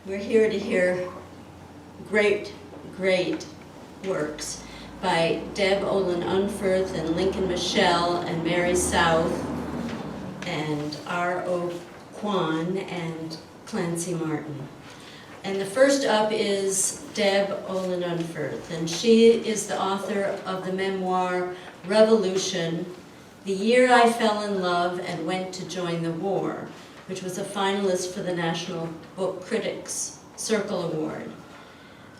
We're here to hear great, great works by Deb Olin Unferth and Lincoln Michelle and Mary South and R.O. Kwan and Clancy Martin. And the first up is Deb Olin Unferth, and she is the author of the memoir Revolution, The Year I Fell in Love and Went to Join the War, which was a finalist for the National Book Critics Circle Award.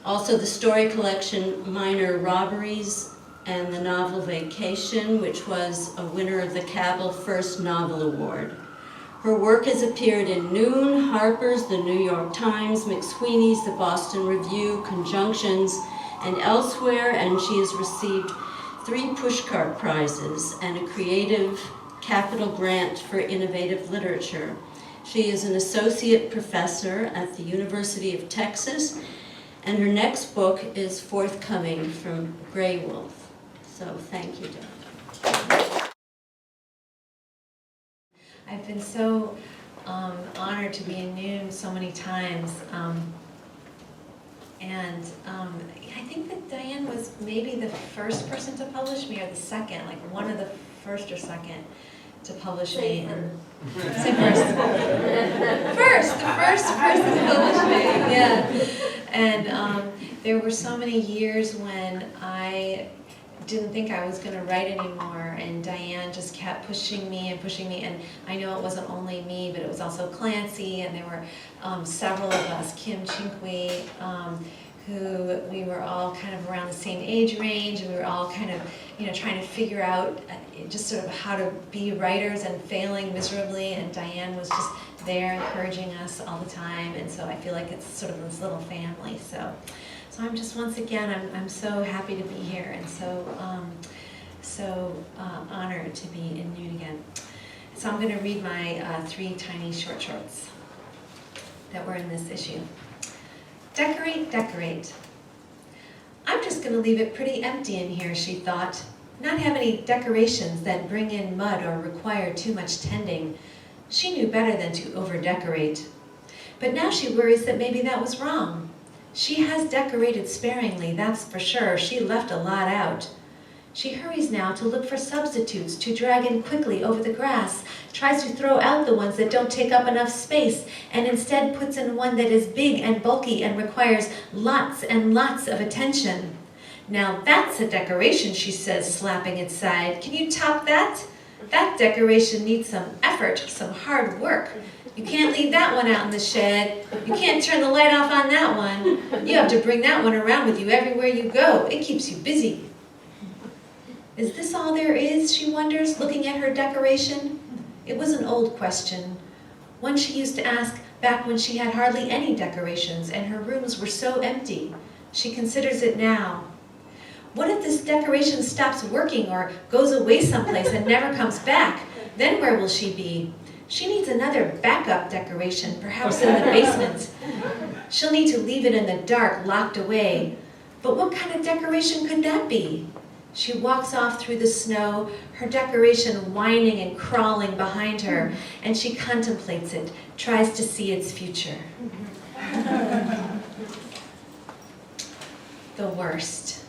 Also the story collection Minor Robberies and the novel Vacation, which was a winner of the Cabell First Novel Award. Her work has appeared in Noon, Harper's, the New York Times, McSweeney's, the Boston Review, Conjunctions, and elsewhere, and she has received 3 Pushcart Prizes and a Creative Capital Grant for Innovative Literature. She is an associate professor at the University of Texas, and her next book is forthcoming from Graywolf. So thank you, Deb. I've been so honored to be in Noon so many times. I think that Diane was maybe the first person to publish me, or the second, like one of the first or second to publish me. Say first. The first person to publish me, yeah. And there were so many years when I didn't think I was going to write anymore, and Diane just kept pushing me, and I know it wasn't only me, but it was also Clancy, and there were several of us, Kim Chinqui, who we were all kind of around the same age range, and we were all kind of, trying to figure out just sort of how to be writers and failing miserably, and Diane was just there encouraging us all the time, and so I feel like it's sort of this little family. So I'm just, once again, I'm so happy to be here, and so honored to be in Noon again. So I'm going to read my 3 tiny shorts that were in this issue. Decorate, decorate. I'm just going to leave it pretty empty in here, she thought. Not have any decorations that bring in mud or require too much tending. She knew better than to over-decorate. But now she worries that maybe that was wrong. She has decorated sparingly, that's for sure. She left a lot out. She hurries now to look for substitutes to drag in quickly over the grass, tries to throw out the ones that don't take up enough space, and instead puts in one that is big and bulky and requires lots and lots of attention. Now that's a decoration, she says, slapping its side. Can you top that? That decoration needs some effort, some hard work. You can't leave that one out in the shed. You can't turn the light off on that one. You have to bring that one around with you everywhere you go. It keeps you busy. Is this all there is, she wonders, looking at her decoration? It was an old question, one she used to ask back when she had hardly any decorations and her rooms were so empty. She considers it now. What if this decoration stops working or goes away someplace and never comes back? Then where will she be? She needs another backup decoration, perhaps in the basement. She'll need to leave it in the dark, locked away. But what kind of decoration could that be? She walks off through the snow, her decoration whining and crawling behind her, and she contemplates it, tries to see its future. The worst.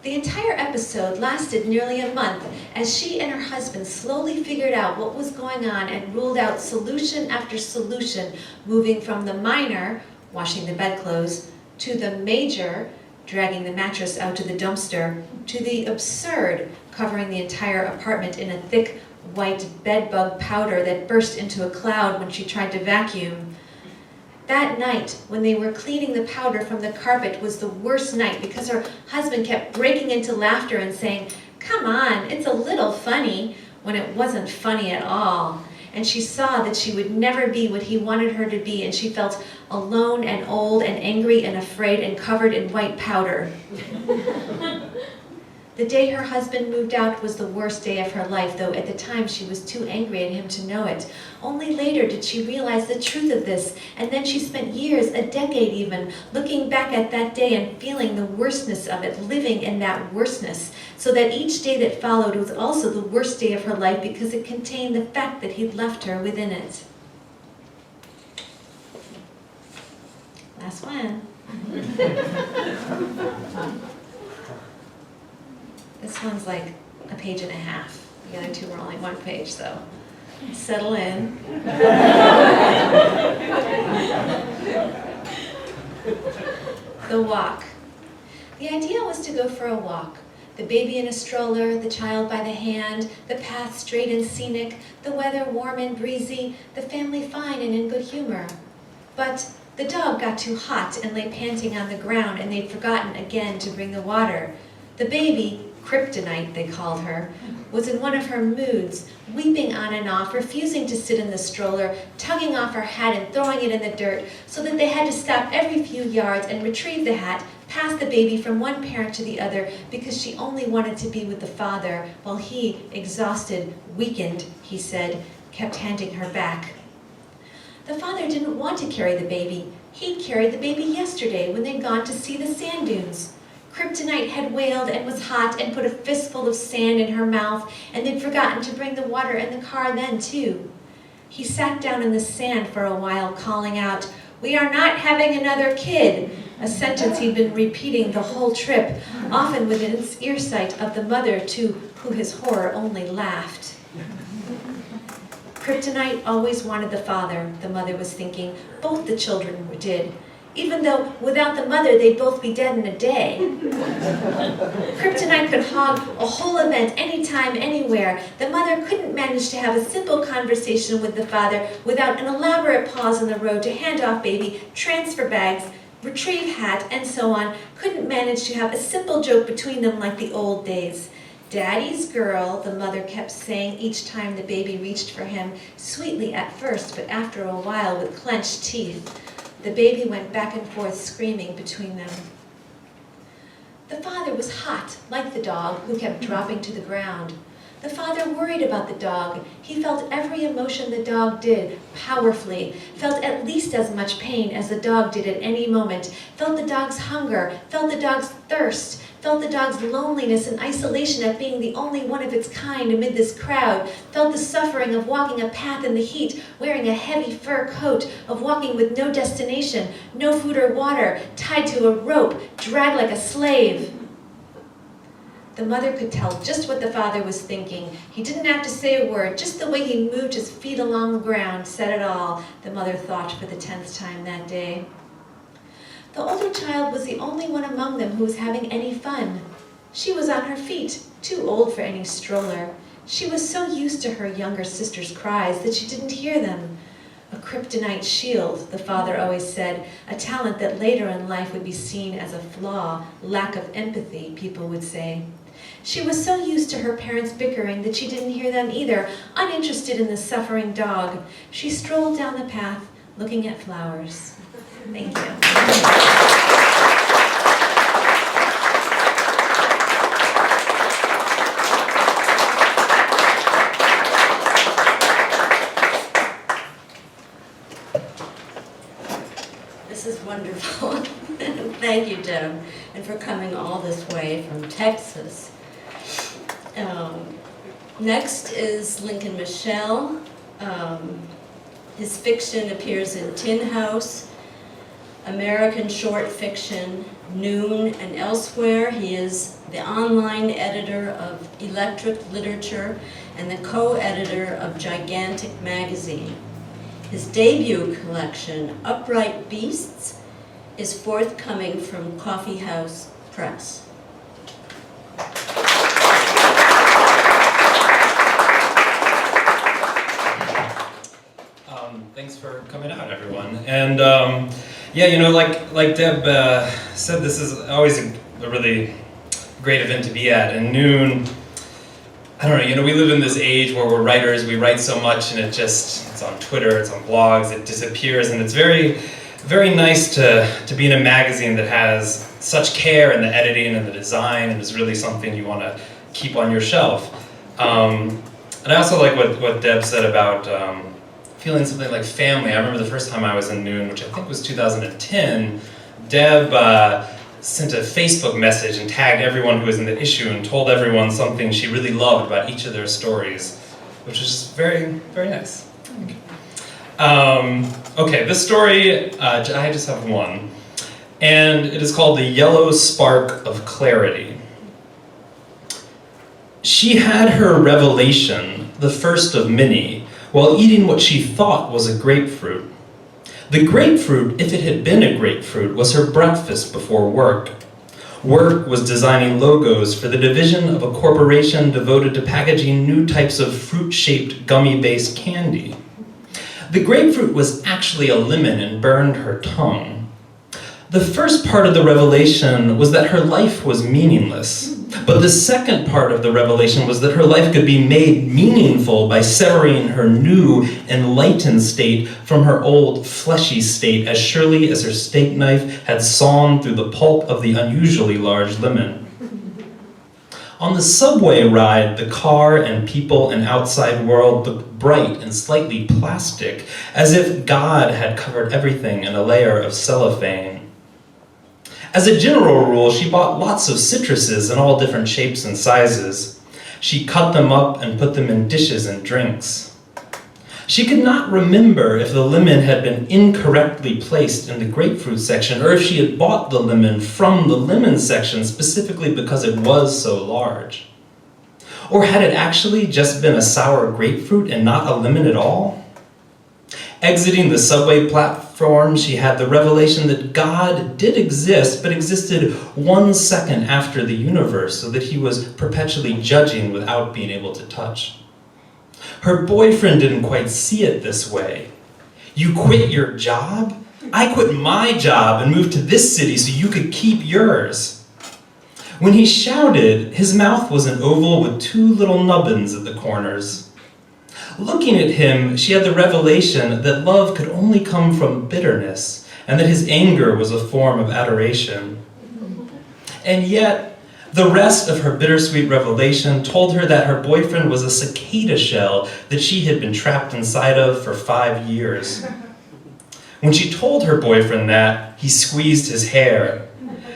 The entire episode lasted nearly a month as she and her husband slowly figured out what was going on and ruled out solution after solution, moving from the minor, washing the bedclothes, to the major, dragging the mattress out to the dumpster, to the absurd, covering the entire apartment in a thick white bedbug powder that burst into a cloud when she tried to vacuum. That night, when they were cleaning the powder from the carpet, was the worst night because her husband kept breaking into laughter and saying, "Come on, it's a little funny," when it wasn't funny at all. And she saw that she would never be what he wanted her to be, and she felt alone and old and angry and afraid and covered in white powder. The day her husband moved out was the worst day of her life, though at the time she was too angry at him to know it. Only later did she realize the truth of this, and then she spent years, a decade even, looking back at that day and feeling the worstness of it, living in that worstness, so that each day that followed was also the worst day of her life because it contained the fact that he'd left her within it. Last one. This one's like a page and a half. The other two were only one page, so settle in. The walk. The idea was to go for a walk. The baby in a stroller, the child by the hand, the path straight and scenic, the weather warm and breezy, the family fine and in good humor. But the dog got too hot and lay panting on the ground, and they'd forgotten again to bring the water. The baby, Kryptonite they called her, was in one of her moods, weeping on and off, refusing to sit in the stroller, tugging off her hat and throwing it in the dirt, so that they had to stop every few yards and retrieve the hat, pass the baby from one parent to the other, because she only wanted to be with the father, while he, exhausted, weakened, he said, kept handing her back. The father didn't want to carry the baby. He'd carried the baby yesterday when they'd gone to see the sand dunes. Kryptonite had wailed and was hot and put a fistful of sand in her mouth, and they'd forgotten to bring the water in the car then, too. He sat down in the sand for a while, calling out, "We are not having another kid," a sentence he'd been repeating the whole trip, often within earsight of the mother, to who his horror only laughed. Kryptonite always wanted the father, the mother was thinking. Both the children did. Even though without the mother they'd both be dead in a day. Kryptonite could hog a whole event anytime, anywhere. The mother couldn't manage to have a simple conversation with the father without an elaborate pause on the road to hand off baby, transfer bags, retrieve hat, and so on. Couldn't manage to have a simple joke between them like the old days. "Daddy's girl," the mother kept saying each time the baby reached for him, sweetly at first, but after a while with clenched teeth. The baby went back and forth screaming between them. The father was hot, like the dog, who kept dropping to the ground. The father worried about the dog. He felt every emotion the dog did, powerfully, felt at least as much pain as the dog did at any moment, felt the dog's hunger, felt the dog's thirst, felt the dog's loneliness and isolation at being the only one of its kind amid this crowd, felt the suffering of walking a path in the heat, wearing a heavy fur coat, of walking with no destination, no food or water, tied to a rope, dragged like a slave. The mother could tell just what the father was thinking. He didn't have to say a word. Just the way he moved his feet along the ground said it all, the mother thought for the 10th time that day. The older child was the only one among them who was having any fun. She was on her feet, too old for any stroller. She was so used to her younger sister's cries that she didn't hear them. A kryptonite shield, the father always said, a talent that later in life would be seen as a flaw, lack of empathy, people would say. She was so used to her parents bickering that she didn't hear them either, uninterested in the suffering dog. She strolled down the path, looking at flowers. Thank you. This is wonderful. Thank you, Deb, and for coming all this way from Texas. Next is Lincoln Michel. His fiction appears in Tin House, American Short Fiction, Noon, and elsewhere. He is the online editor of Electric Literature and the co-editor of Gigantic Magazine. His debut collection, Upright Beasts, is forthcoming from Coffee House Press. Thanks for coming out, everyone. And yeah, you know, like Deb said, this is always a really great event to be at. And Noon, I don't know, you know, we live in this age where we're writers, we write so much, and it's on Twitter, it's on blogs, it disappears, and it's very, very nice to be in a magazine that has such care in the editing and the design, and is really something you want to keep on your shelf. And I also like what Deb said about feeling something like family. I remember the first time I was in Noon, which I think was 2010, Deb sent a Facebook message and tagged everyone who was in the issue and told everyone something she really loved about each of their stories, which was just very, very nice. Okay, this story, I just have one. and it is called The Yellow Spark of Clarity. She had her revelation, the first of many, while eating what she thought was a grapefruit. The grapefruit, if it had been a grapefruit, was her breakfast before work. Work was designing logos for the division of a corporation devoted to packaging new types of fruit-shaped gummy-based candy. The grapefruit was actually a lemon and burned her tongue. The first part of the revelation was that her life was meaningless. But the second part of the revelation was that her life could be made meaningful by severing her new, enlightened state from her old, fleshy state as surely as her steak knife had sawn through the pulp of the unusually large lemon. On the subway ride, the car and people and outside world looked bright and slightly plastic, as if God had covered everything in a layer of cellophane. As a general rule, she bought lots of citruses in all different shapes and sizes. She cut them up and put them in dishes and drinks. She could not remember if the lemon had been incorrectly placed in the grapefruit section, or if she had bought the lemon from the lemon section specifically because it was so large. Or had it actually just been a sour grapefruit and not a lemon at all? Exiting the subway platform, she had the revelation that God did exist, but existed 1 second after the universe, so that he was perpetually judging without being able to touch. Her boyfriend didn't quite see it this way. You quit your job? I quit my job and moved to this city so you could keep yours. When he shouted, his mouth was an oval with 2 little nubbins at the corners. Looking at him, she had the revelation that love could only come from bitterness, and that his anger was a form of adoration. And yet, the rest of her bittersweet revelation told her that her boyfriend was a cicada shell that she had been trapped inside of for 5 years. When she told her boyfriend that, he squeezed his hair.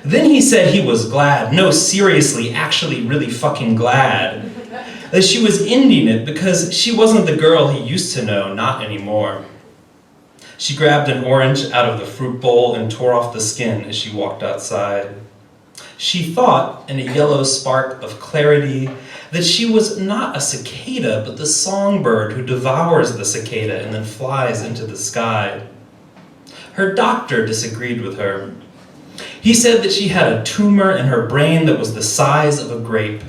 Then he said he was glad, no, seriously, actually really fucking glad, that she was ending it because she wasn't the girl he used to know, not anymore. She grabbed an orange out of the fruit bowl and tore off the skin as she walked outside. She thought, in a yellow spark of clarity, that she was not a cicada, but the songbird who devours the cicada and then flies into the sky. Her doctor disagreed with her. He said that she had a tumor in her brain that was the size of a grape.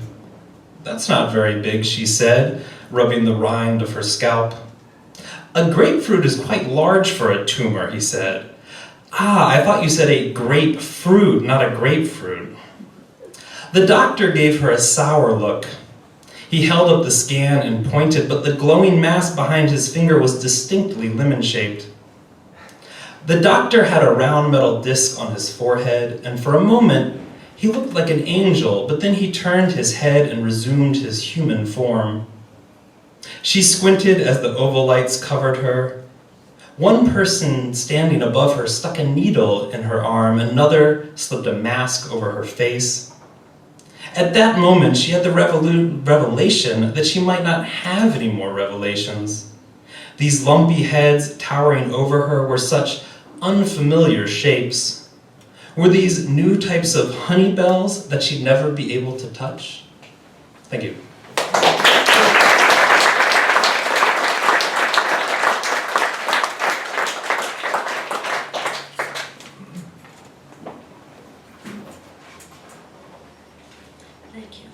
That's not very big, she said, rubbing the rind of her scalp. A grapefruit is quite large for a tumor, he said. Ah, I thought you said a grapefruit, not a grapefruit. The doctor gave her a sour look. He held up the scan and pointed, but the glowing mass behind his finger was distinctly lemon-shaped. The doctor had a round metal disc on his forehead, and for a moment, he looked like an angel, but then he turned his head and resumed his human form. She squinted as the oval lights covered her. One person standing above her stuck a needle in her arm, another slipped a mask over her face. At that moment, she had the revelation that she might not have any more revelations. These lumpy heads towering over her were such unfamiliar shapes. Were these new types of honey bells that she'd never be able to touch? Thank you. Thank you.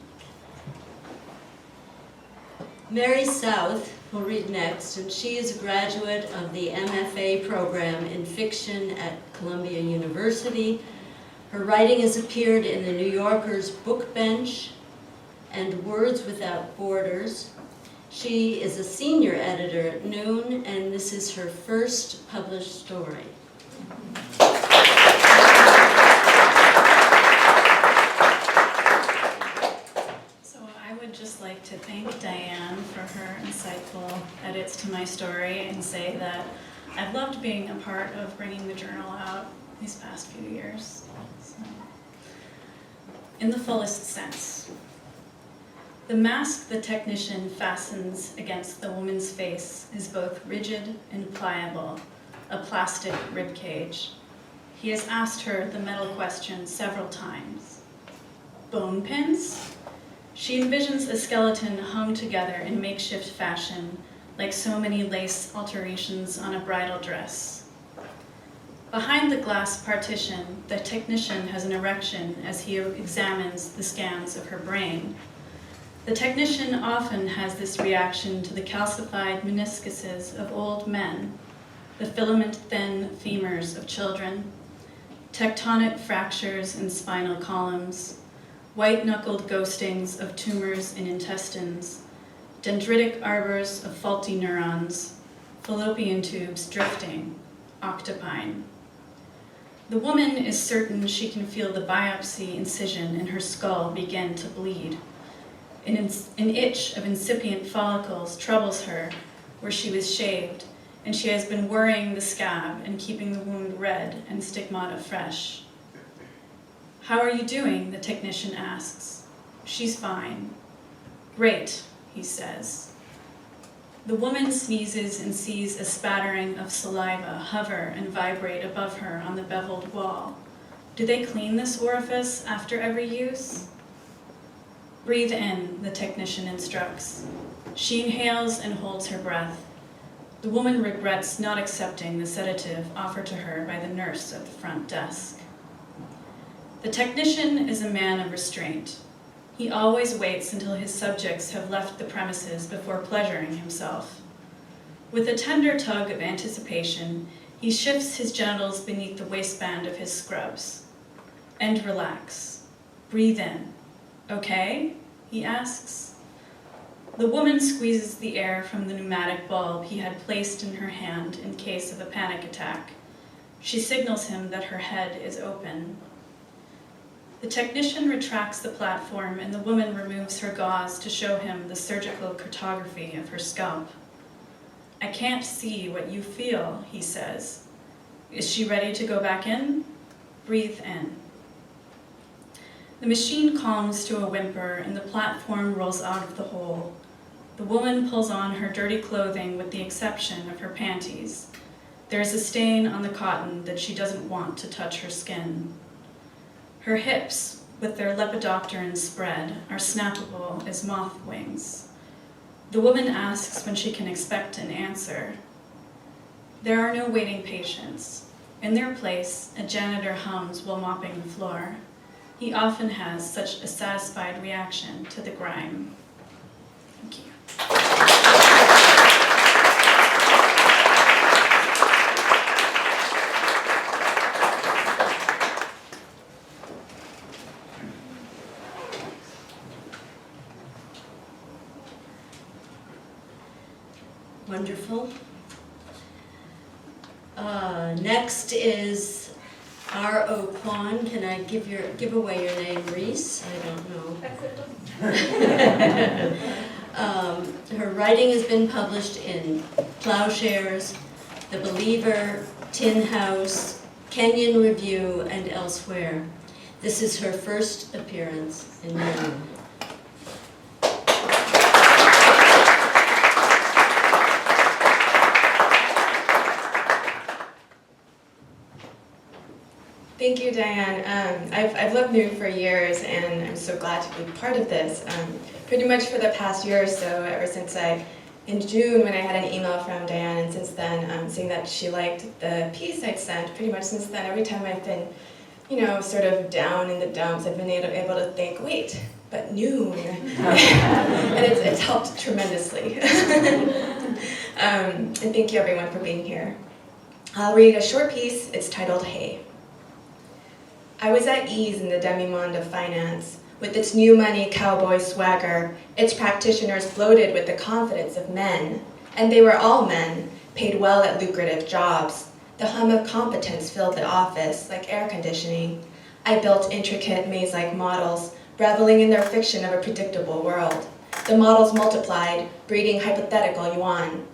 Mary South will read next, and she is a graduate of the MFA program in fiction at Columbia University. Her writing has appeared in the New Yorker's Book Bench and Words Without Borders. She is a senior editor at Noon, and this is her first published story. I would just like to thank Diane for her insightful edits to my story and say that I've loved being a part of bringing the journal out these past few years. So, in the fullest sense, the mask the technician fastens against the woman's face is both rigid and pliable, a plastic ribcage. he has asked her the metal question several times. Bone pins? She envisions a skeleton hung together in makeshift fashion, like so many lace alterations on a bridal dress. Behind the glass partition, the technician has an erection as he examines the scans of her brain. The technician often has this reaction to the calcified meniscuses of old men, the filament-thin femurs of children, tectonic fractures in spinal columns, white-knuckled ghostings of tumors in intestines, dendritic arbors of faulty neurons, fallopian tubes drifting, octopine. The woman is certain she can feel the biopsy incision in her skull begin to bleed. An itch of incipient follicles troubles her where she was shaved, and she has been worrying the scab and keeping the wound red and stigmata fresh. How are you doing? The technician asks. She's fine. Great, he says. The woman sneezes and sees a spattering of saliva hover and vibrate above her on the beveled wall. Do they clean this orifice after every use? Breathe in, the technician instructs. She inhales and holds her breath. The woman regrets not accepting the sedative offered to her by the nurse at the front desk. The technician is a man of restraint. He always waits until his subjects have left the premises before pleasuring himself. With a tender tug of anticipation, he shifts his genitals beneath the waistband of his scrubs. And relax. Breathe in. Okay? He asks. The woman squeezes the air from the pneumatic bulb he had placed in her hand in case of a panic attack. She signals him that her head is open. The technician retracts the platform and the woman removes her gauze to show him the surgical cartography of her scalp. I can't see what you feel, he says. Is she ready to go back in? Breathe in. The machine calms to a whimper and the platform rolls out of the hole. The woman pulls on her dirty clothing with the exception of her panties. There is a stain on the cotton that she doesn't want to touch her skin. Her hips, with their lepidopteran spread, are snappable as moth wings. The woman asks when she can expect an answer. There are no waiting patients. In their place, a janitor hums while mopping the floor. He often has such a satisfied reaction to the grime. Thank you. Wonderful. Next is R.O. Kwan. Can I give away your name, Reese? I don't know. Her writing has been published in Plowshares, The Believer, Tin House, Kenyon Review, and elsewhere. This is her first appearance in Noon. Thank you, Diane. I've loved Noon for years, and I'm so glad to be part of this. Pretty much for the past year or so, ever since in June, when I had an email from Diane, and since then, saying that she liked the piece I'd sent, pretty much since then, every time I've been, sort of down in the dumps, I've been able to think, wait, but Noon. And it's helped tremendously. And thank you, everyone, for being here. I'll read a short piece. It's titled Hay. I was at ease in the demi-monde of finance. With its new money cowboy swagger, its practitioners floated with the confidence of men. And they were all men, paid well at lucrative jobs. The hum of competence filled the office like air conditioning. I built intricate maze-like models, reveling in their fiction of a predictable world. The models multiplied, breeding hypothetical yuan.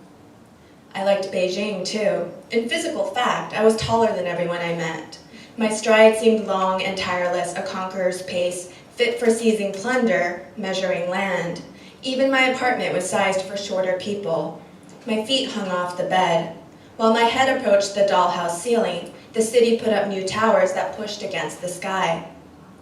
I liked Beijing, too. In physical fact, I was taller than everyone I met. My stride seemed long and tireless, a conqueror's pace, fit for seizing plunder, measuring land. Even my apartment was sized for shorter people. My feet hung off the bed. While my head approached the dollhouse ceiling, The city put up new towers that pushed against the sky.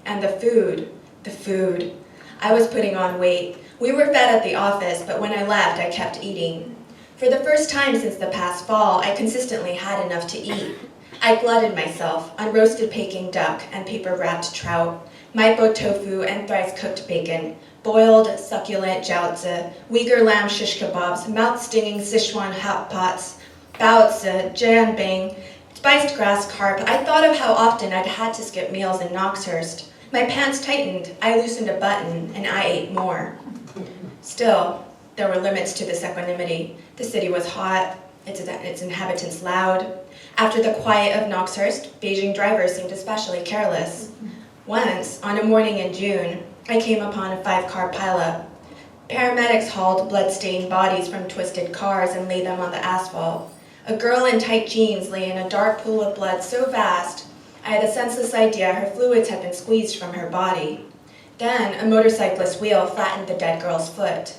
And the food. I was putting on weight. We were fed at the office, but when I left, I kept eating. For the first time since the past fall, I consistently had enough to eat. I glutted myself on roasted Peking duck and paper-wrapped trout, maipo tofu and thrice-cooked bacon, boiled, succulent jiaozi, Uyghur lamb shish kebabs, mouth-stinging Sichuan hot pots, baozi, jianbing, spiced grass carp. I thought of how often I'd had to skip meals in Knoxhurst. My pants tightened, I loosened a button, and I ate more. Still, there were limits to this equanimity. The city was hot, its inhabitants loud. After the quiet of Knoxhurst, Beijing drivers seemed especially careless. Once, on a morning in June, I came upon a 5-car pileup. Paramedics hauled blood-stained bodies from twisted cars and laid them on the asphalt. A girl in tight jeans lay in a dark pool of blood so vast, I had a senseless idea her fluids had been squeezed from her body. Then, a motorcyclist's wheel flattened the dead girl's foot.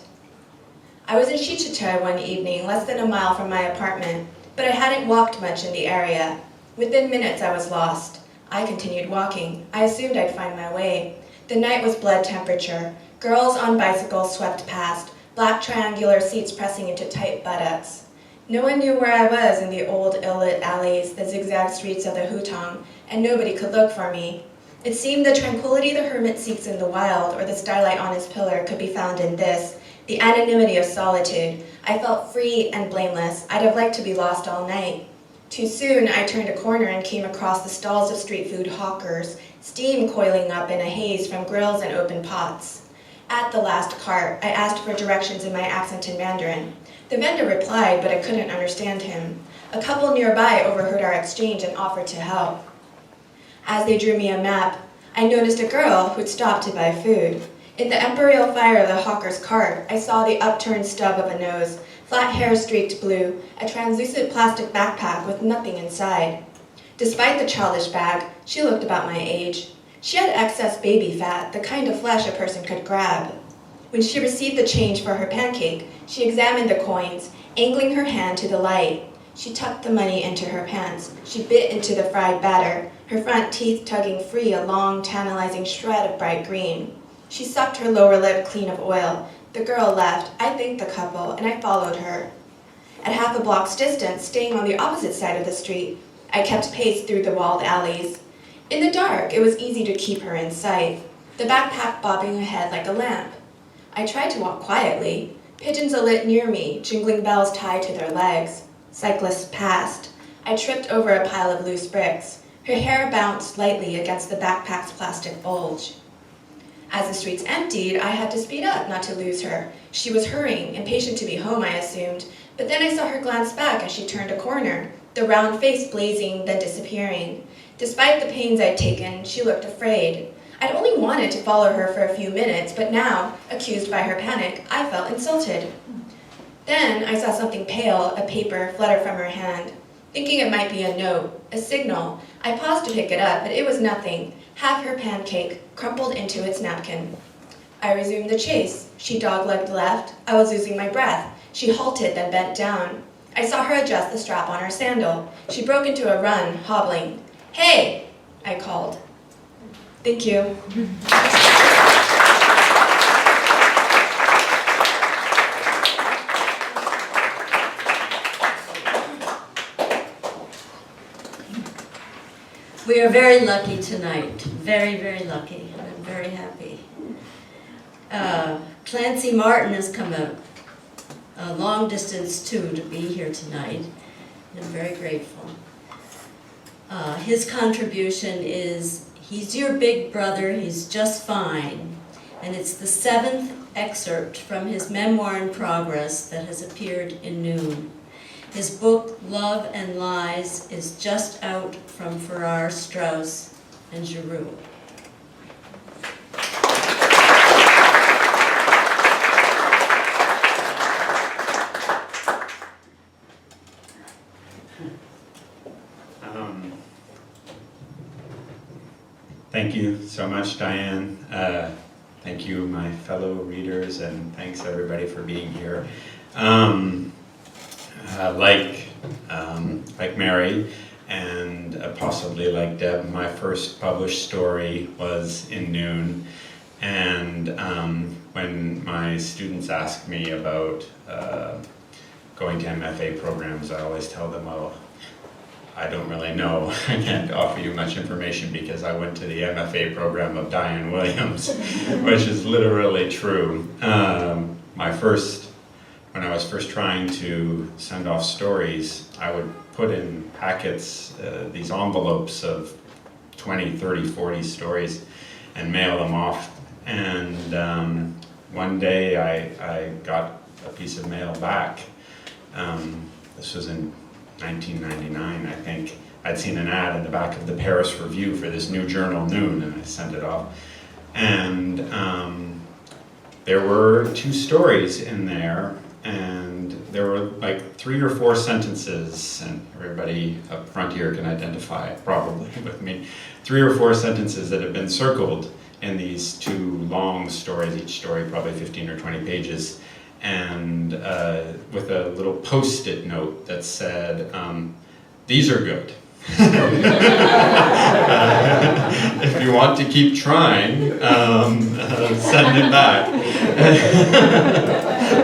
I was in Shichitai one evening, less than a mile from my apartment, but I hadn't walked much in the area. Within minutes, I was lost. I continued walking. I assumed I'd find my way. The night was blood temperature. Girls on bicycles swept past, black triangular seats pressing into tight buttocks. No one knew where I was in the old, ill-lit alleys, the zigzag streets of the Hutong, and nobody could look for me. It seemed the tranquility the hermit seeks in the wild, or the starlight on his pillar, could be found in this, the anonymity of solitude. I felt free and blameless. I'd have liked to be lost all night. Too soon, I turned a corner and came across the stalls of street food hawkers, steam coiling up in a haze from grills and open pots. At the last cart, I asked for directions in my accent in Mandarin. The vendor replied, but I couldn't understand him. A couple nearby overheard our exchange and offered to help. As they drew me a map, I noticed a girl who'd stopped to buy food. In the imperial fire of the hawker's cart, I saw the upturned stub of a nose, flat hair streaked blue, a translucent plastic backpack with nothing inside. Despite the childish bag, she looked about my age. She had excess baby fat, the kind of flesh a person could grab. When she received the change for her pancake, she examined the coins, angling her hand to the light. She tucked the money into her pants. She bit into the fried batter, her front teeth tugging free a long, tantalizing shred of bright green. She sucked her lower lip clean of oil. The girl left. I thanked the couple, and I followed her. At half a block's distance, staying on the opposite side of the street, I kept pace through the walled alleys. In the dark, it was easy to keep her in sight, the backpack bobbing ahead like a lamp. I tried to walk quietly. Pigeons alit near me, jingling bells tied to their legs. Cyclists passed. I tripped over a pile of loose bricks. Her hair bounced lightly against the backpack's plastic bulge. As the streets emptied, I had to speed up not to lose her. She was hurrying, impatient to be home, I assumed, but then I saw her glance back as she turned a corner, the round face blazing, then disappearing. Despite the pains I'd taken, she looked afraid. I'd only wanted to follow her for a few minutes, but now, accused by her panic, I felt insulted. Then I saw something pale, a paper, flutter from her hand. Thinking it might be a note, a signal, I paused to pick it up, but it was nothing. Half her pancake, crumpled into its napkin. I resumed the chase. She dog-legged left. I was losing my breath. She halted, then bent down. I saw her adjust the strap on her sandal. She broke into a run, hobbling. "Hey!" I called. Thank you. We are very lucky tonight, very, very lucky, and I'm very happy. Clancy Martin has come a long distance too to be here tonight, and I'm very grateful. His contribution is, he's your big brother, he's just fine, and it's the 7th excerpt from his memoir in progress that has appeared in Noon. His book, Love and Lies, is just out from Farrar, Straus, and Giroux. Thank you so much, Diane. Thank you, my fellow readers, and thanks everybody for being here. Like Mary, and possibly like Deb, my first published story was in Noon. And when my students ask me about going to MFA programs, I always tell them, well, I don't really know. I can't offer you much information because I went to the MFA program of Diane Williams, which is literally true. When I was first trying to send off stories, I would put in packets, these envelopes of 20, 30, 40 stories and mail them off. And one day I got a piece of mail back. This was in 1999, I think. I'd seen an ad in the back of the Paris Review for this new journal, Noon, and I sent it off. And there were 2 stories in there, and there were like 3 or 4 sentences, and everybody up front here can identify probably with me, 3 or 4 sentences that had been circled in these 2 long stories, each story probably 15 or 20 pages, and with a little post-it note that said, these are good. If you want to keep trying, send it back.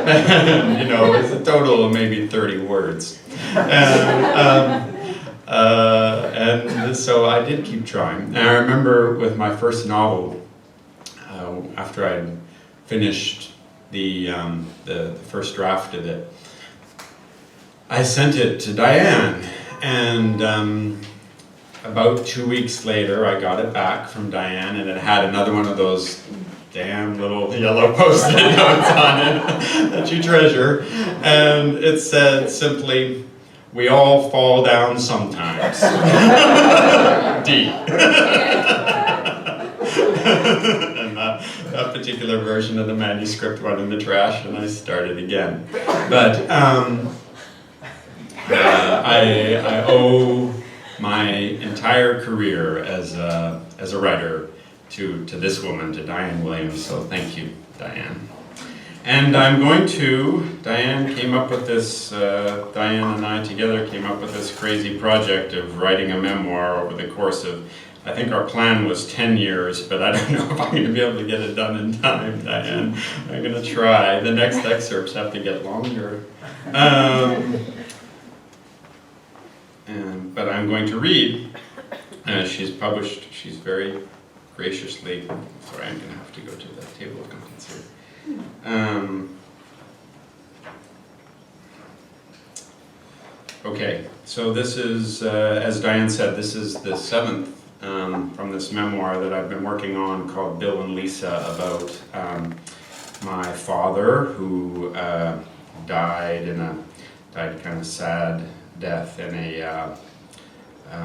And, you know, it's a total of maybe 30 words. And so I did keep trying. And I remember with my first novel, after I'd finished the first draft of it, I sent it to Diane, and about 2 weeks later I got it back from Diane, and it had another one of those damn little yellow post-it notes on it that you treasure, and it said simply, "We all fall down sometimes." D. And that particular version of the manuscript went in the trash, and I started again. But I owe my entire career as a writer to this woman, to Diane Williams. So thank you, Diane. And Diane came up with this, Diane and I together came up with this crazy project of writing a memoir over the course of, I think our plan was 10 years, but I don't know if I'm going to be able to get it done in time, Diane. I'm going to try. The next excerpts have to get longer. But I'm going to read. She's very graciously, sorry, I'm going to have to go to the table of contents here. Okay, so this is, as Diane said, this is the 7th from this memoir that I've been working on called Bill and Lisa, about my father, who died kind of sad death in a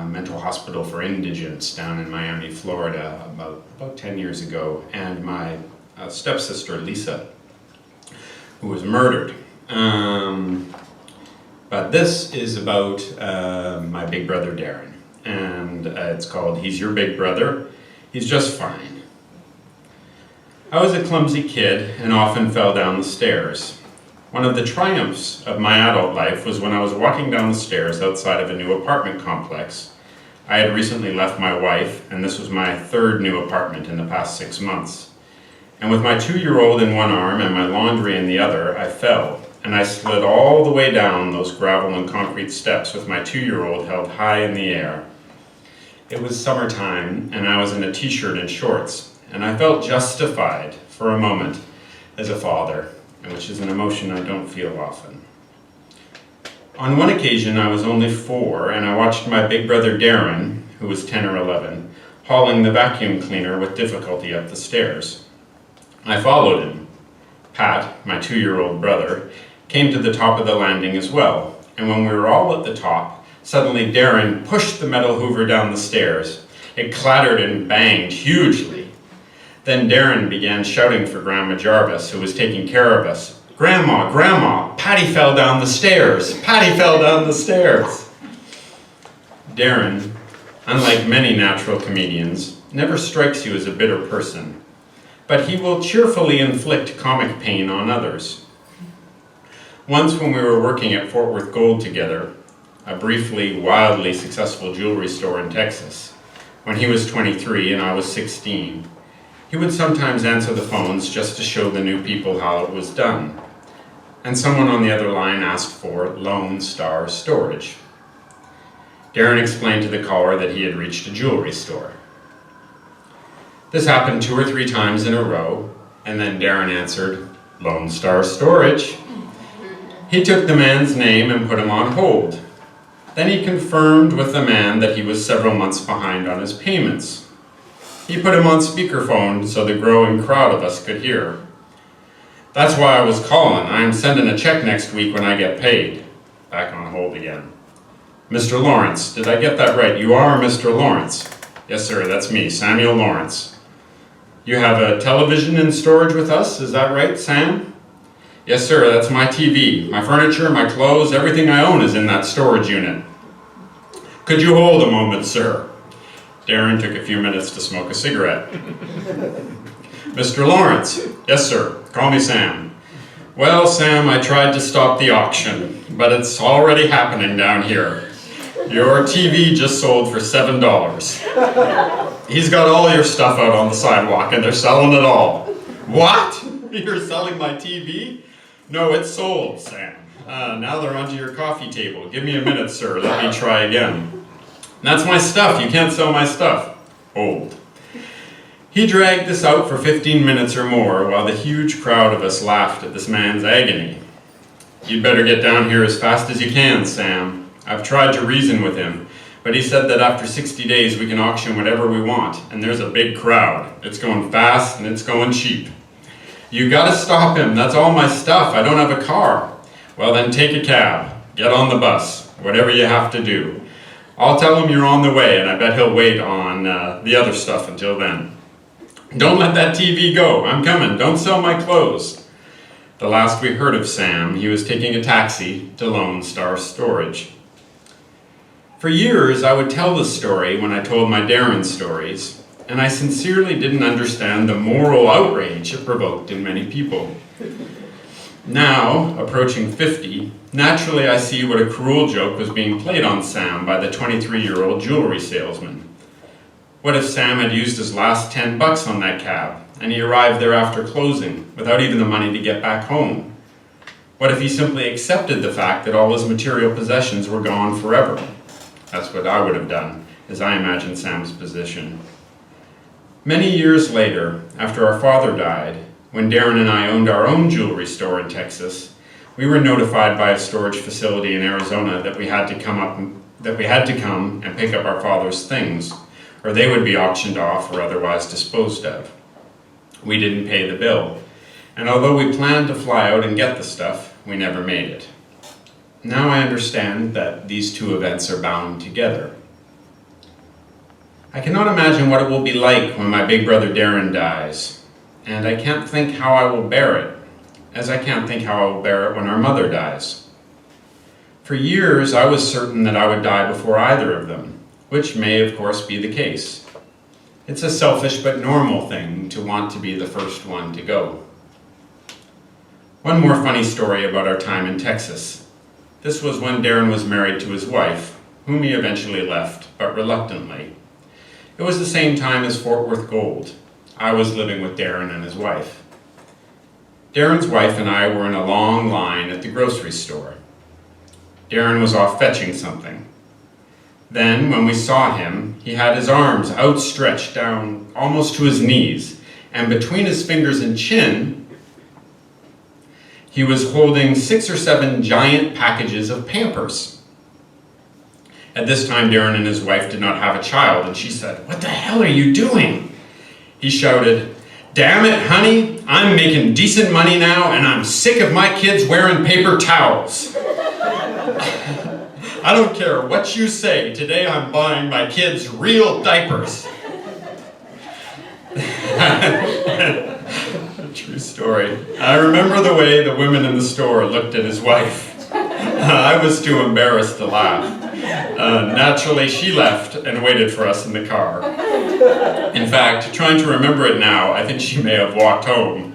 mental hospital for indigents down in Miami, Florida, about 10 years ago, and my stepsister Lisa, who was murdered. But this is about my big brother Darren, and it's called He's Your Big Brother, He's Just Fine. I was a clumsy kid and often fell down the stairs. One of the triumphs of my adult life was when I was walking down the stairs outside of a new apartment complex. I had recently left my wife, and this was my 3rd new apartment in the past 6 months. And with my 2-year-old in one arm and my laundry in the other, I fell, and I slid all the way down those gravel and concrete steps with my 2-year-old held high in the air. It was summertime, and I was in a t-shirt and shorts, and I felt justified for a moment as a father, which is an emotion I don't feel often. On one occasion, I was only 4, and I watched my big brother Darren, who was 10 or 11, hauling the vacuum cleaner with difficulty up the stairs. I followed him. Pat, my 2-year-old brother, came to the top of the landing as well, and when we were all at the top, suddenly Darren pushed the metal hoover down the stairs. It clattered and banged hugely. Then Darren began shouting for Grandma Jarvis, who was taking care of us. "Grandma, Grandma, Patty fell down the stairs! Patty fell down the stairs!" Darren, unlike many natural comedians, never strikes you as a bitter person, but he will cheerfully inflict comic pain on others. Once when we were working at Fort Worth Gold together, a briefly, wildly successful jewelry store in Texas. When he was 23 and I was 16, he would sometimes answer the phones just to show the new people how it was done. And someone on the other line asked for Lone Star Storage. Darren explained to the caller that he had reached a jewelry store. This happened 2 or 3 times in a row, and then Darren answered, Lone Star Storage. He took the man's name and put him on hold. Then he confirmed with the man that he was several months behind on his payments. He put him on speakerphone so the growing crowd of us could hear. That's why I was calling. I am sending a check next week when I get paid. Back on hold again. Mr. Lawrence, did I get that right? You are Mr. Lawrence? Yes, sir, that's me, Samuel Lawrence. You have a television in storage with us, is that right, Sam? Yes, sir, that's my TV. My furniture, my clothes, everything I own is in that storage unit. Could you hold a moment, sir? Darren took a few minutes to smoke a cigarette. Mr. Lawrence, yes, sir, call me Sam. Well, Sam, I tried to stop the auction, but it's already happening down here. Your TV just sold for $7. He's got all your stuff out on the sidewalk and they're selling it all. What? You're selling my TV? No, it's sold, Sam. Now they're onto your coffee table. Give me a minute, sir. Let me try again. That's my stuff. You can't sell my stuff. Hold. He dragged this out for 15 minutes or more while the huge crowd of us laughed at this man's agony. You'd better get down here as fast as you can, Sam. I've tried to reason with him, but he said that after 60 days we can auction whatever we want, and there's a big crowd. It's going fast and it's going cheap. You gotta stop him. That's all my stuff. I don't have a car. Well, then take a cab. Get on the bus. Whatever you have to do. I'll tell him you're on the way, and I bet he'll wait on the other stuff until then. Don't let that TV go. I'm coming. Don't sell my clothes. The last we heard of Sam, he was taking a taxi to Lone Star Storage. For years, I would tell this story when I told my Darren stories, and I sincerely didn't understand the moral outrage it provoked in many people. Now, approaching 50, naturally I see what a cruel joke was being played on Sam by the 23-year-old jewelry salesman. What if Sam had used his last $10 on that cab, and he arrived there after closing, without even the money to get back home? What if he simply accepted the fact that all his material possessions were gone forever? That's what I would have done, as I imagine Sam's position. Many years later, after our father died, when Darren and I owned our own jewelry store in Texas, we were notified by a storage facility in Arizona that we had to come and pick up our father's things, or they would be auctioned off or otherwise disposed of. We didn't pay the bill, and although we planned to fly out and get the stuff, we never made it. Now I understand that these two events are bound together. I cannot imagine what it will be like when my big brother Darren dies, and I can't think how I will bear it, as I can't think how I will bear it when our mother dies. For years, I was certain that I would die before either of them, which may, of course, be the case. It's a selfish but normal thing to want to be the first one to go. One more funny story about our time in Texas. This was when Darren was married to his wife, whom he eventually left, but reluctantly. It was the same time as Fort Worth Gold. I was living with Darren and his wife. Darren's wife and I were in a long line at the grocery store. Darren was off fetching something. Then, when we saw him, he had his arms outstretched down almost to his knees, and between his fingers and chin, he was holding 6 or 7 giant packages of Pampers. At this time, Darren and his wife did not have a child, and she said, "What the hell are you doing?" He shouted, "Damn it, honey, I'm making decent money now, and I'm sick of my kids wearing paper towels. I don't care what you say, today I'm buying my kids real diapers." True story. I remember the way the women in the store looked at his wife. I was too embarrassed to laugh. Naturally, she left and waited for us in the car. In fact, trying to remember it now, I think she may have walked home.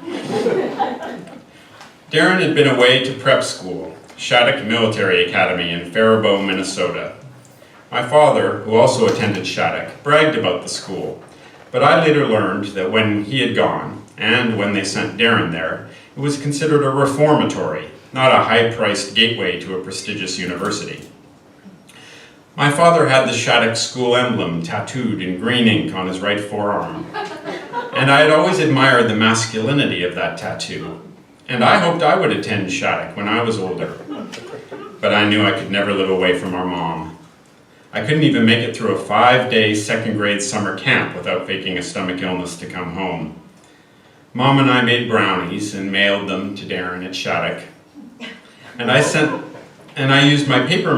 Darren had been away to prep school, Shattuck Military Academy in Faribault, Minnesota. My father, who also attended Shattuck, bragged about the school, but I later learned that when he had gone, and when they sent Darren there, it was considered a reformatory, not a high-priced gateway to a prestigious university. My father had the Shattuck School emblem tattooed in green ink on his right forearm, and I had always admired the masculinity of that tattoo, and I hoped I would attend Shattuck when I was older, but I knew I could never live away from our mom. I couldn't even make it through a 5-day second-grade summer camp without faking a stomach illness to come home. Mom and I made brownies and mailed them to Darren at Shattuck, and I used my paper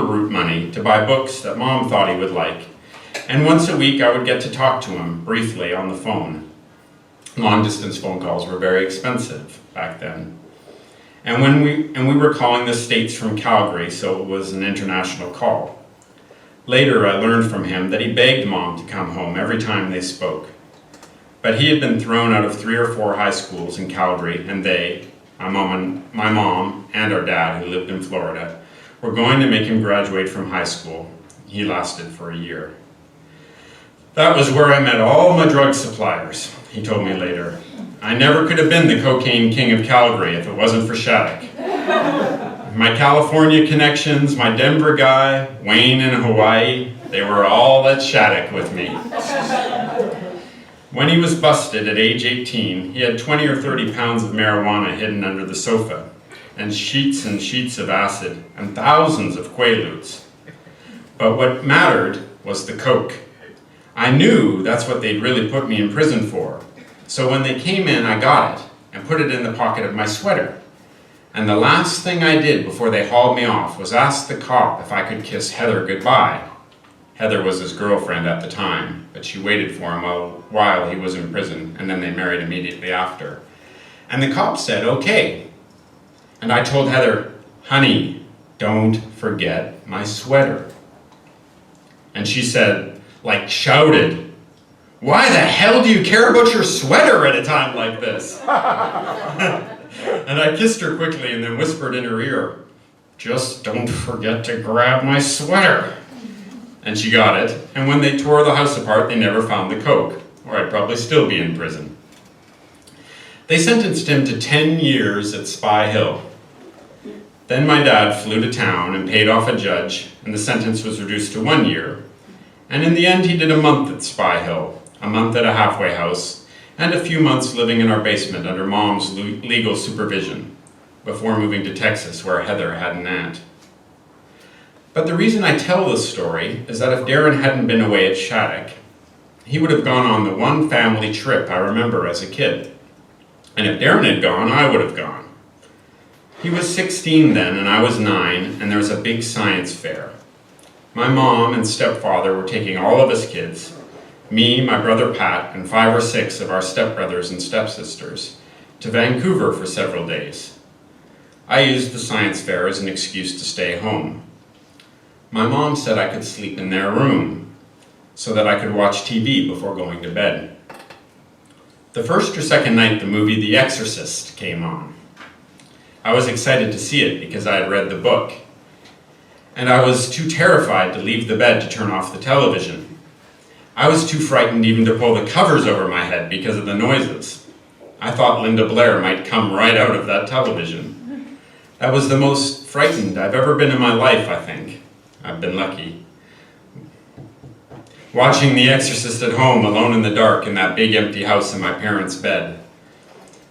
route money to buy books that Mom thought he would like. And once a week I would get to talk to him briefly on the phone. Long distance phone calls were very expensive back then. And we were calling the States from Calgary, so it was an international call. Later I learned from him that he begged Mom to come home every time they spoke. But he had been thrown out of 3 or 4 high schools in Calgary, and they, my mom and our dad, who lived in Florida, were going to make him graduate from high school. He lasted for a year. That was where I met all my drug suppliers, he told me later. I never could have been the cocaine king of Calgary if it wasn't for Shattuck. My California connections, my Denver guy, Wayne in Hawaii, they were all at Shattuck with me. When he was busted at age 18, he had 20 or 30 pounds of marijuana hidden under the sofa, and sheets of acid, and thousands of Quaaludes. But what mattered was the coke. I knew that's what they'd really put me in prison for. So when they came in, I got it and put it in the pocket of my sweater. And the last thing I did before they hauled me off was ask the cop if I could kiss Heather goodbye. Heather was his girlfriend at the time, but she waited for him while he was in prison, and then they married immediately after. And the cop said, okay. And I told Heather, honey, don't forget my sweater. And she said, like shouted, why the hell do you care about your sweater at a time like this? And I kissed her quickly and then whispered in her ear, just don't forget to grab my sweater. And she got it, and when they tore the house apart, they never found the coke, or I'd probably still be in prison. They sentenced him to 10 years at Spy Hill. Then my dad flew to town and paid off a judge, and the sentence was reduced to 1 year. And in the end, he did a month at Spy Hill, a month at a halfway house, and a few months living in our basement under Mom's legal supervision, before moving to Texas, where Heather had an aunt. But the reason I tell this story is that if Darren hadn't been away at Shattuck, he would have gone on the one family trip I remember as a kid. And if Darren had gone, I would have gone. He was 16 then, and I was 9, and there was a big science fair. My mom and stepfather were taking all of us kids, me, my brother Pat, and 5 or 6 of our stepbrothers and stepsisters, to Vancouver for several days. I used the science fair as an excuse to stay home. My mom said I could sleep in their room so that I could watch TV before going to bed. The first or second night the movie The Exorcist came on. I was excited to see it because I had read the book, and I was too terrified to leave the bed to turn off the television. I was too frightened even to pull the covers over my head because of the noises. I thought Linda Blair might come right out of that television. That was the most frightened I've ever been in my life, I think. I've been lucky. Watching The Exorcist at home, alone in the dark in that big empty house in my parents' bed.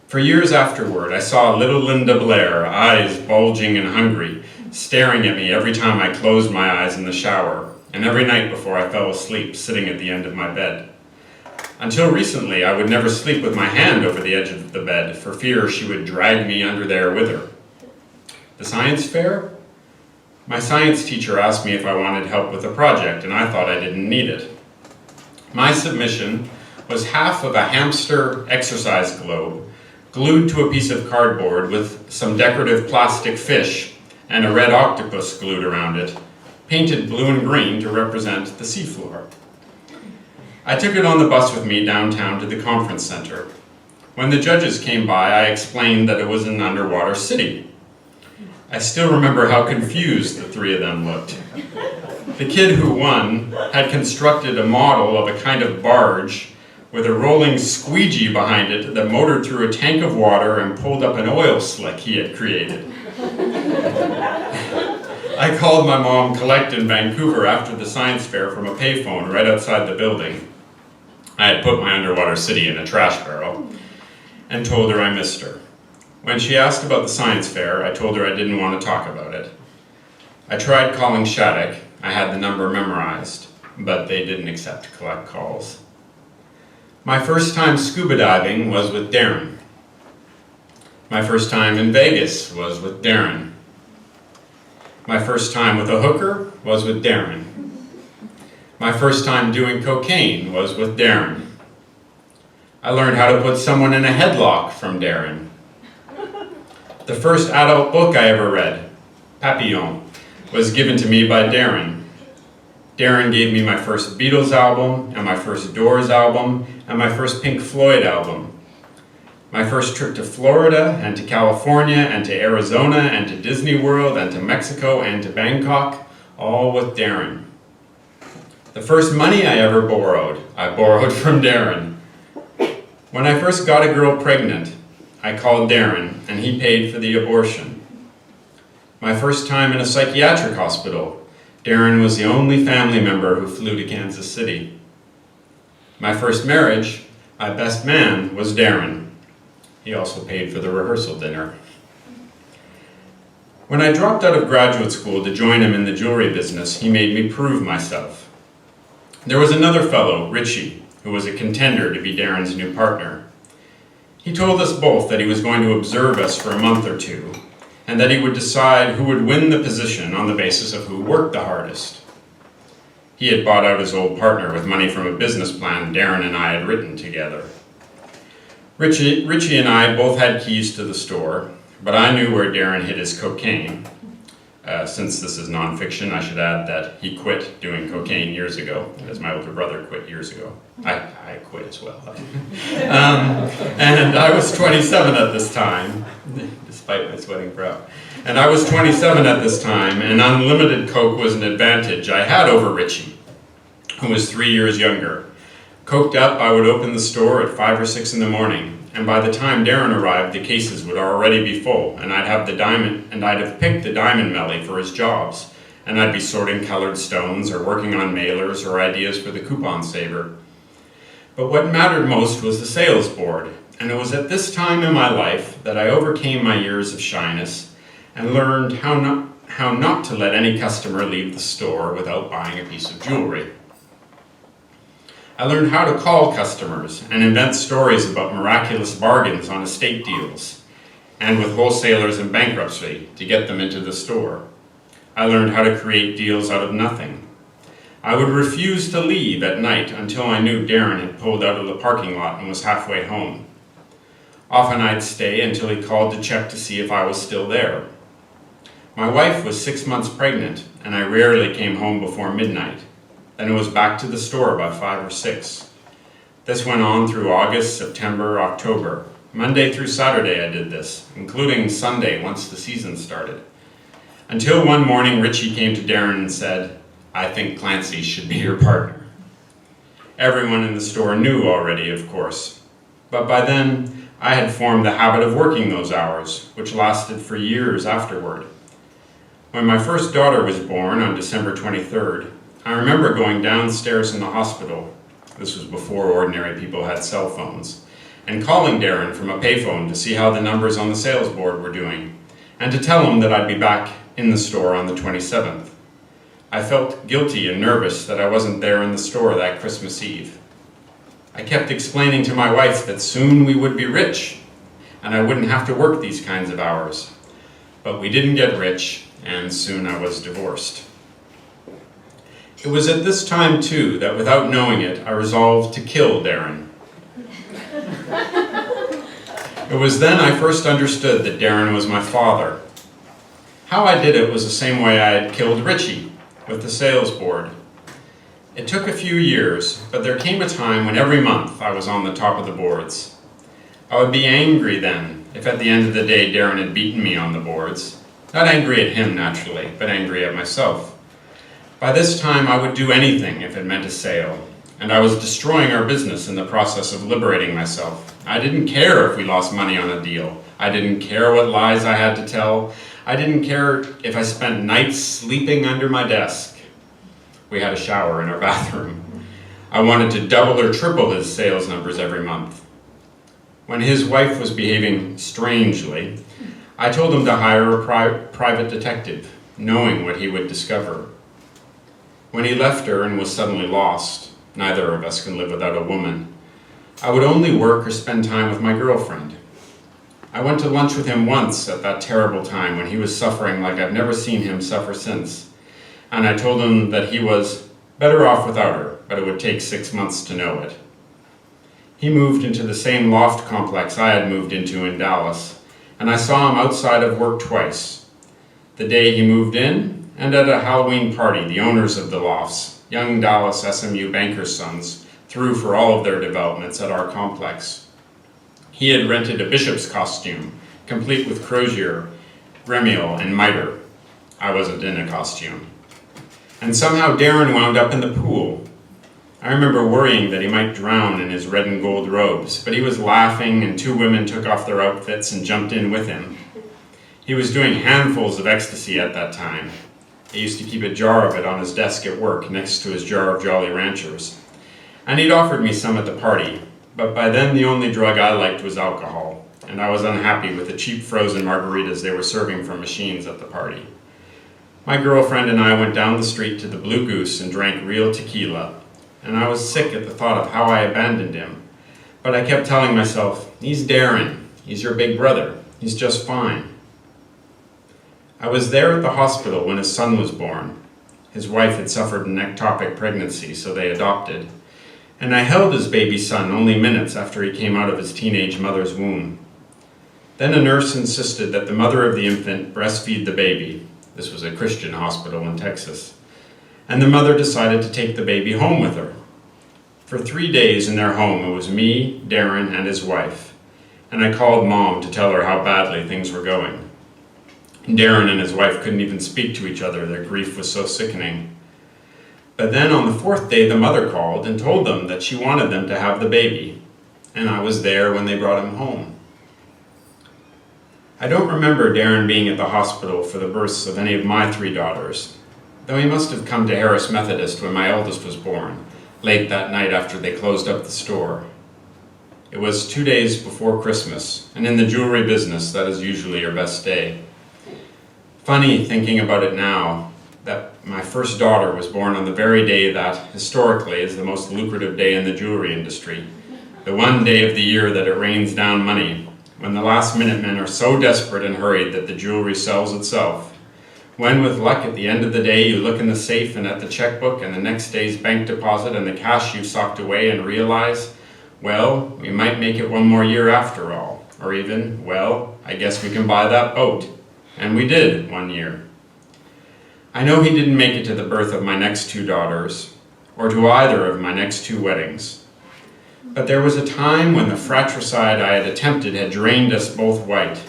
For years afterward, I saw little Linda Blair, eyes bulging and hungry, staring at me every time I closed my eyes in the shower, and every night before I fell asleep, sitting at the end of my bed. Until recently, I would never sleep with my hand over the edge of the bed, for fear she would drag me under there with her. The science fair? My science teacher asked me if I wanted help with a project, and I thought I didn't need it. My submission was half of a hamster exercise globe glued to a piece of cardboard with some decorative plastic fish and a red octopus glued around it, painted blue and green to represent the seafloor. I took it on the bus with me downtown to the conference center. When the judges came by, I explained that it was an underwater city. I still remember how confused the three of them looked. The kid who won had constructed a model of a kind of barge with a rolling squeegee behind it that motored through a tank of water and pulled up an oil slick he had created. I called my mom Colette in Vancouver after the science fair from a payphone right outside the building. I had put my underwater city in a trash barrel and told her I missed her. When she asked about the science fair, I told her I didn't want to talk about it. I tried calling Shattuck. I had the number memorized, but they didn't accept collect calls. My first time scuba diving was with Darren. My first time in Vegas was with Darren. My first time with a hooker was with Darren. My first time doing cocaine was with Darren. I learned how to put someone in a headlock from Darren. The first adult book I ever read, Papillon, was given to me by Darren. Darren gave me my first Beatles album, and my first Doors album, and my first Pink Floyd album. My first trip to Florida, and to California, and to Arizona, and to Disney World, and to Mexico, and to Bangkok, all with Darren. The first money I ever borrowed, I borrowed from Darren. When I first got a girl pregnant, I called Darren, and he paid for the abortion. My first time in a psychiatric hospital, Darren was the only family member who flew to Kansas City. My first marriage, my best man, was Darren. He also paid for the rehearsal dinner. When I dropped out of graduate school to join him in the jewelry business, he made me prove myself. There was another fellow, Richie, who was a contender to be Darren's new partner. He told us both that he was going to observe us for a month or two, and that he would decide who would win the position on the basis of who worked the hardest. He had bought out his old partner with money from a business plan Darren and I had written together. Richie and I both had keys to the store, but I knew where Darren hid his cocaine. Since this is nonfiction, I should add that he quit doing cocaine years ago, as my older brother quit years ago. I quit as well. And I was 27 at this time, despite my sweating brow. And I was 27 at this time, and unlimited coke was an advantage I had over Richie, who was 3 years younger. Coked up, I would open the store at 5 or 6 in the morning, and by the time Darren arrived, the cases would already be full, and I'd have picked the diamond melly for his jobs, and I'd be sorting colored stones or working on mailers or ideas for the coupon saver. But what mattered most was the sales board, and it was at this time in my life that I overcame my years of shyness and learned how not to let any customer leave the store without buying a piece of jewelry. I learned how to call customers and invent stories about miraculous bargains on estate deals and with wholesalers in bankruptcy to get them into the store. I learned how to create deals out of nothing. I would refuse to leave at night until I knew Darren had pulled out of the parking lot and was halfway home. Often I'd stay until he called to check to see if I was still there. My wife was 6 months pregnant, and I rarely came home before midnight. Then it was back to the store by 5 or 6. This went on through August, September, October. Monday through Saturday I did this, including Sunday once the season started. Until one morning Richie came to Darren and said, "I think Clancy should be your partner." Everyone in the store knew already, of course. But by then, I had formed the habit of working those hours, which lasted for years afterward. When my first daughter was born on December 23rd, I remember going downstairs in the hospital, this was before ordinary people had cell phones, and calling Darren from a payphone to see how the numbers on the sales board were doing, and to tell him that I'd be back in the store on the 27th. I felt guilty and nervous that I wasn't there in the store that Christmas Eve. I kept explaining to my wife that soon we would be rich, and I wouldn't have to work these kinds of hours. But we didn't get rich, and soon I was divorced. It was at this time, too, that without knowing it, I resolved to kill Darren. It was then I first understood that Darren was my father. How I did it was the same way I had killed Richie, with the sales board. It took a few years, but there came a time when every month I was on the top of the boards. I would be angry then if at the end of the day Darren had beaten me on the boards. Not angry at him, naturally, but angry at myself. By this time, I would do anything if it meant a sale, and I was destroying our business in the process of liberating myself. I didn't care if we lost money on a deal. I didn't care what lies I had to tell. I didn't care if I spent nights sleeping under my desk. We had a shower in our bathroom. I wanted to double or triple his sales numbers every month. When his wife was behaving strangely, I told him to hire a private detective, knowing what he would discover. When he left her and was suddenly lost, neither of us can live without a woman, I would only work or spend time with my girlfriend. I went to lunch with him once at that terrible time when he was suffering like I've never seen him suffer since, and I told him that he was better off without her, but it would take 6 months to know it. He moved into the same loft complex I had moved into in Dallas, and I saw him outside of work twice. The day he moved in, and at a Halloween party the owners of the lofts, young Dallas SMU bankers' sons, threw for all of their developments at our complex. He had rented a bishop's costume, complete with crozier, gremille, and mitre. I wasn't in a costume. And somehow Darren wound up in the pool. I remember worrying that he might drown in his red and gold robes, but he was laughing and 2 women took off their outfits and jumped in with him. He was doing handfuls of ecstasy at that time. He used to keep a jar of it on his desk at work next to his jar of Jolly Ranchers. And he'd offered me some at the party, but by then the only drug I liked was alcohol, and I was unhappy with the cheap frozen margaritas they were serving from machines at the party. My girlfriend and I went down the street to the Blue Goose and drank real tequila, and I was sick at the thought of how I abandoned him. But I kept telling myself, he's Darren, he's your big brother, he's just fine. I was there at the hospital when his son was born. His wife had suffered an ectopic pregnancy, so they adopted. And I held his baby son only minutes after he came out of his teenage mother's womb. Then a nurse insisted that the mother of the infant breastfeed the baby. This was a Christian hospital in Texas. And the mother decided to take the baby home with her. For 3 days in their home, it was me, Darren, and his wife. And I called Mom to tell her how badly things were going. Darren and his wife couldn't even speak to each other. Their grief was so sickening. But then on the 4th day, the mother called and told them that she wanted them to have the baby. And I was there when they brought him home. I don't remember Darren being at the hospital for the births of any of my 3 daughters, though he must have come to Harris Methodist when my eldest was born, late that night after they closed up the store. It was 2 days before Christmas, and in the jewelry business, that is usually your best day. Funny thinking about it now, that my first daughter was born on the very day that, historically, is the most lucrative day in the jewelry industry. The one day of the year that it rains down money, when the last-minute men are so desperate and hurried that the jewelry sells itself. When, with luck, at the end of the day, you look in the safe and at the checkbook and the next day's bank deposit and the cash you socked away and realize, well, we might make it 1 more year after all. Or even, well, I guess we can buy that boat. And we did 1 year. I know he didn't make it to the birth of my next 2 daughters, or to either of my next 2 weddings. But there was a time when the fratricide I had attempted had drained us both white,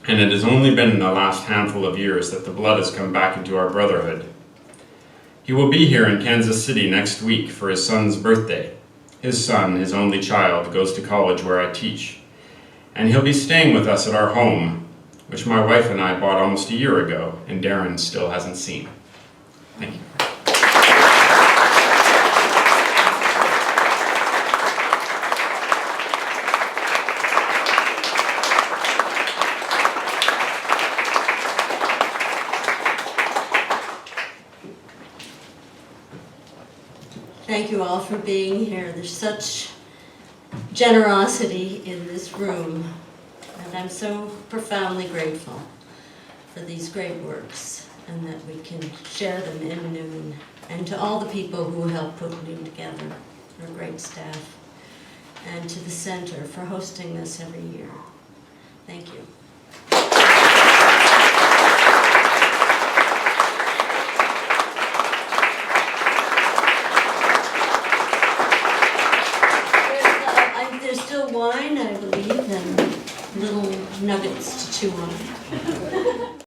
and it has only been in the last handful of years that the blood has come back into our brotherhood. He will be here in Kansas City next week for his son's birthday. His son, his only child, goes to college where I teach, and he'll be staying with us at our home, which my wife and I bought almost a year ago, and Darren still hasn't seen. Thank you. Thank you all for being here. There's such generosity in this room, and I'm so profoundly grateful for these great works and that we can share them in Noon. And to all the people who helped put Noon together, our great staff, and to the center for hosting this every year. Thank you. There's still wine, I believe. 2 on.